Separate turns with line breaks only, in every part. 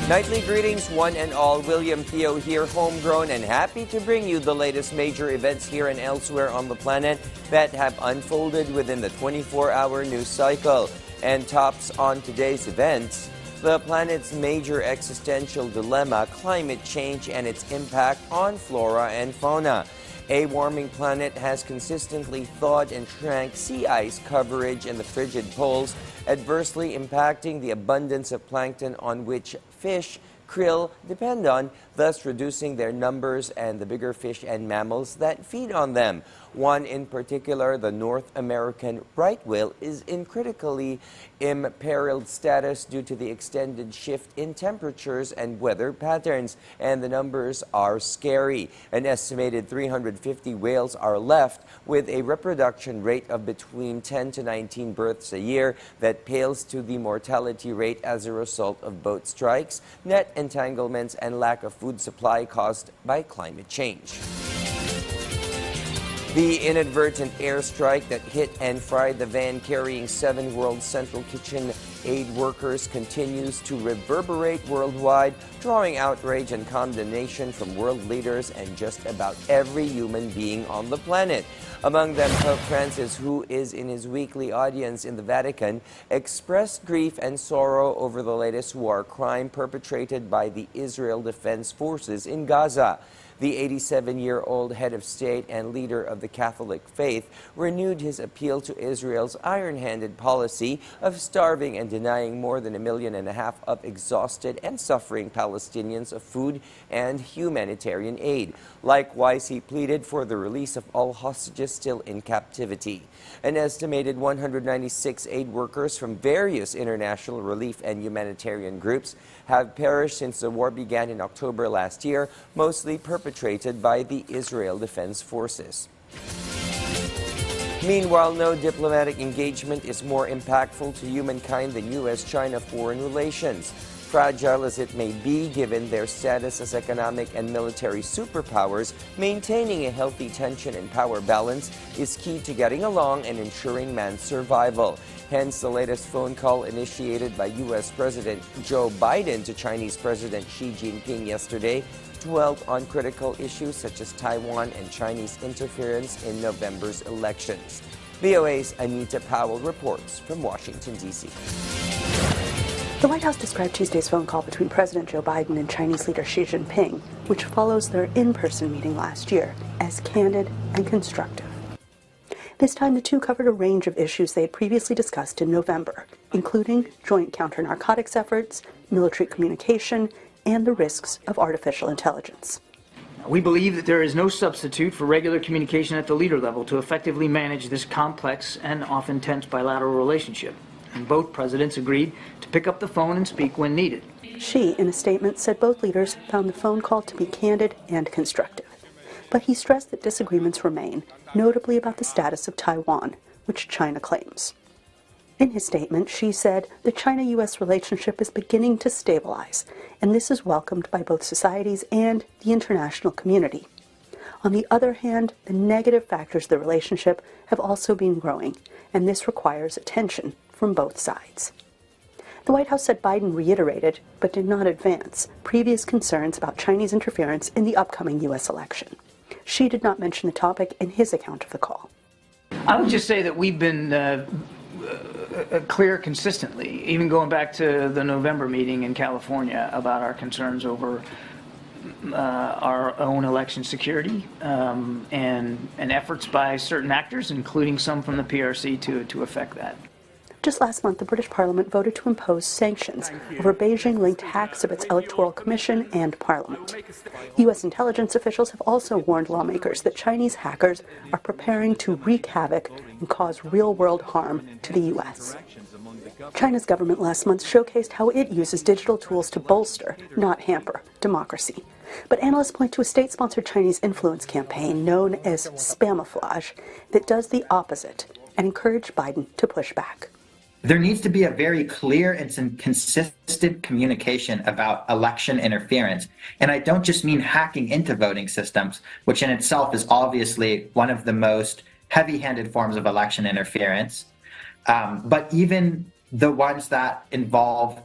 Nightly greetings, one and all. William Theo here, homegrown and happy to bring you the latest major events here and elsewhere on the planet that have unfolded within the 24-hour news cycle. And tops on today's events, the planet's major existential dilemma, climate change and its impact on flora and fauna. A warming planet has consistently thawed and shrank sea ice coverage in the frigid poles, adversely impacting the abundance of plankton on which fish, krill depend on, thus reducing their numbers and the bigger fish and mammals that feed on them. One in particular, the North American right whale, is in critically imperiled status due to the extended shift in temperatures and weather patterns, and the numbers are scary. An estimated 350 whales are left, with a reproduction rate of between 10 to 19 births a year that pales to the mortality rate as a result of boat strikes, net entanglements, and lack of food supply caused by climate change. The inadvertent airstrike that hit and fried the van carrying 7 World Central Kitchen aid workers continues to reverberate worldwide, drawing outrage and condemnation from world leaders and just about every human being on the planet. Among them, Pope Francis, who is in his weekly audience in the Vatican, expressed grief and sorrow over the latest war crime perpetrated by the Israel Defense Forces in Gaza. The 87-year-old head of state and leader of the Catholic faith renewed his appeal to Israel's iron-handed policy of starving and denying more than 1.5 million of exhausted and suffering Palestinians of food and humanitarian aid. Likewise, he pleaded for the release of all hostages still in captivity. An estimated 196 aid workers from various international relief and humanitarian groups have perished since the war began in October last year, mostly perpetrated by the Israel Defense Forces. Meanwhile, no diplomatic engagement is more impactful to humankind than U.S.-China foreign relations. Fragile as it may be, given their status as economic and military superpowers, maintaining a healthy tension and power balance is key to getting along and ensuring man's survival. Hence, the latest phone call initiated by U.S. President Joe Biden to Chinese President Xi Jinping yesterday dwelled on critical issues such as Taiwan and Chinese interference in November's elections. VOA's Anita Powell reports from Washington, D.C.
The White House described Tuesday's phone call between President Joe Biden and Chinese leader Xi Jinping, which follows their in-person meeting last year, as candid and constructive. This time, the two covered a range of issues they had previously discussed in November, including joint counter-narcotics efforts, military communication, and the risks of artificial intelligence.
We believe that there is no substitute for regular communication at the leader level to effectively manage this complex and often tense bilateral relationship. And both presidents agreed to pick up the phone and speak when needed.
Xi, in a statement, said both leaders found the phone call to be candid and constructive. But he stressed that disagreements remain, notably about the status of Taiwan, which China claims. In his statement, Xi said the China-U.S. relationship is beginning to stabilize, and this is welcomed by both societies and the international community. On the other hand, the negative factors of the relationship have also been growing, and this requires attention from both sides. The White House said Biden reiterated, but did not advance, previous concerns about Chinese interference in the upcoming U.S. election. Xi did not mention the topic in his account of the call.
I would just say that we've been clear consistently, even going back to the November meeting in California, about our concerns over our own election security and efforts by certain actors, including some from the PRC, to affect that.
Just last month, the British Parliament voted to impose sanctions over Beijing-linked hacks of its Electoral Commission and Parliament. U.S. intelligence officials have also warned lawmakers that Chinese hackers are preparing to wreak havoc and cause real-world harm to the U.S. China's government last month showcased how it uses digital tools to bolster, not hamper, democracy. But analysts point to a state-sponsored Chinese influence campaign known as Spamouflage that does the opposite and encouraged Biden to push back.
There needs to be a very clear and consistent communication about election interference. And I don't just mean hacking into voting systems, which in itself is obviously one of the most heavy-handed forms of election interference, but even the ones that involve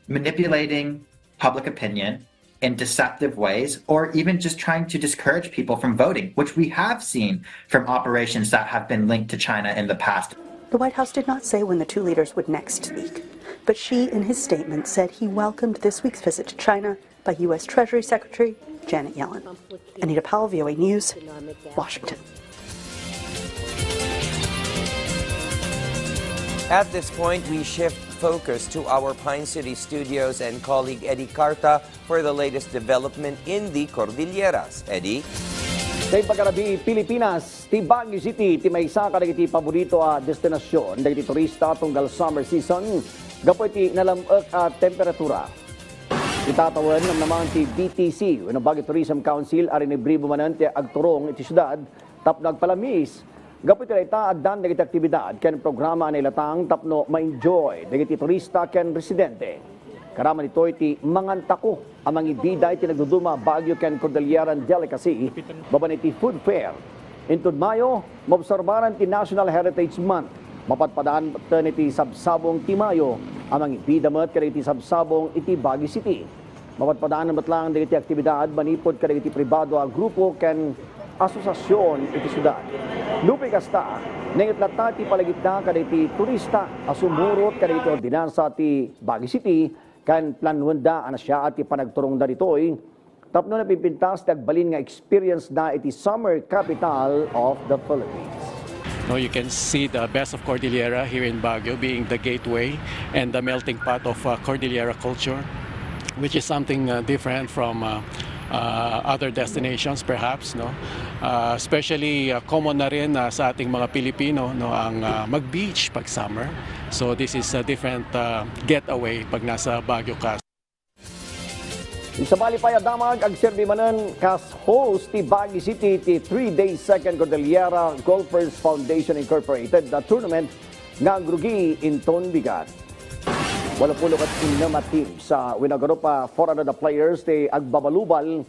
manipulating public opinion in deceptive ways, or even just trying to discourage people from voting, which we have seen from operations that have been linked to China in the past.
The White House did not say when the two leaders would next speak, but Xi, in his statement, said he welcomed this week's visit to China by U.S. Treasury Secretary Janet Yellen. Anita Powell, VOA News, Washington.
At this point, we shift focus to our Pine City studios and colleague Eddie Carta for the latest development in the Cordilleras. Eddie?
Sa pagkarabi Pilipinas, ti Baguio City, ti may isa ka iti paborito a destinasyon, dagiti turista tunggal summer season, gapoy ti nalamok a temperatura. Itatawan naman ti BTC, Baguio Tourism Council, arin ni Bribo manan ti agturong iti syudad, tapno agpalamis, gapoy ti ita addan dagiti aktibidad, ken programa na ilatang tapno ma-enjoy, dagiti turista ken residente. Karaman ito iti mangantako ang mga ibida iti nagduduma Baguio ken Cordillera Delicacy baban iti food fair. Intud Mayo, maobserbaran ti National Heritage Month. Mapatpadaan iti sabsabong ti Mayo ang mga ibida met kada iti sabsabong iti Baguio City. Mapatpadaan namat lang iti aktibidad manipod kada iti pribado a grupo ken asosasyon iti syudad. Lupi kasta, nangitlata ti palagitna kada iti turista asumurot kada iti ordinansa ti Baguio City kan planwanda ana siya at ipanagturong daritoy tapno na pipintas dagbalin nga experience na iti summer capital of the Philippines.
No, you can see the best of Cordillera here in Baguio being the gateway and the melting pot of Cordillera culture, which is something different from other destinations perhaps, no? Especially common na rin sa ating mga Pilipino, no, ang mag-beach pag summer. So this is a different getaway pag nasa Baguio ka.
Isabali pa damag ag serbi manan kas host ti Baguio City ti 3-day second Cordillera Golfers Foundation Inc. the tournament nga grugi inton bigat. 86 team sa winagarupa 400 players ti agbabalubal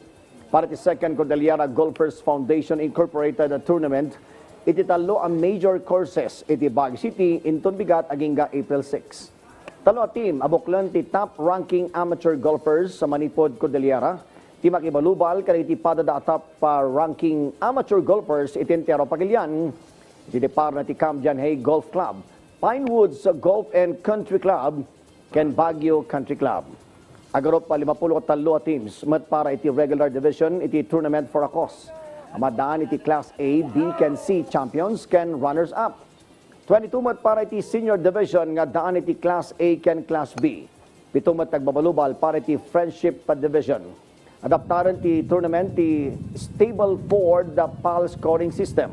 para ti second Cordillera Golfers Foundation Incorporated tournament. Iti talo ang major courses iti Baguio City inton bigat agingga April 6. Talo a team abuklan ti top ranking amateur golfers sa Manipod Cordillera. Ti makibalubal kada iti padada top ranking amateur golfers iti entero pagilyan. Iti depar na ti Camjan Hay Golf Club, Pinewoods Golf and Country Club, ken Baguio Country Club. Agarop pa 53 teams mat para iti regular division iti tournament for a cause. Amadaan iti Class A, B, ken C champions ken runners-up. 22 mat para iti senior division nga daan iti Class A ken Class B. 7 mat tagbabalubal para iti friendship division. Adaptaran ti tournament ti Stable Ford PAL scoring system.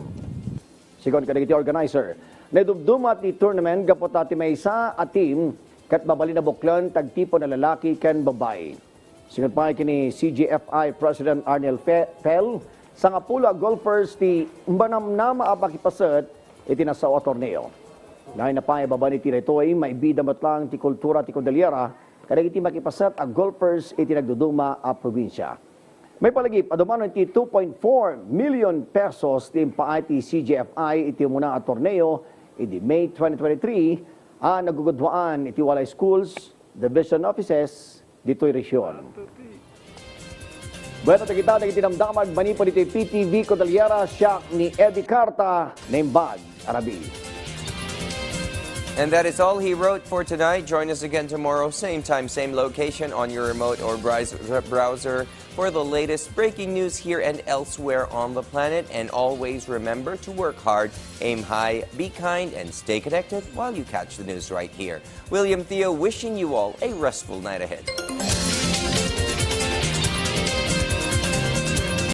Sigon kadagiti organizer, nadumduma ti tournament gapot ti may isa a team kat babali na buklan tagtipo na lalaki ken babae. Sigon pa kini CGFI President Arnel Fel, sa nga pula golfers ti mbanamnama apakipasat iti nasawa torneo. Ngayon na pa baba ni Tiretoy, maibida matlang ti kultura ti Cordillera, kadag iti makipasat ang golfers iti nagduduma a probinsya. May palagip, adumanon iti 2.4 million pesos ti impaay ti CGFI iti muna a torneo iti May 2023 nagugudwaan iti walay schools, division offices, dito'y resyon. Buwet at kita na itinamdamag manipod iti PTV Cordillera siya ni Eddie Carta naimbag Arabi.
And that is all he wrote for tonight. Join us again tomorrow, same time, same location on your remote or browser for the latest breaking news here and elsewhere on the planet. And always remember to work hard, aim high, be kind, and stay connected while you catch the news right here. William Theo wishing you all a restful night ahead.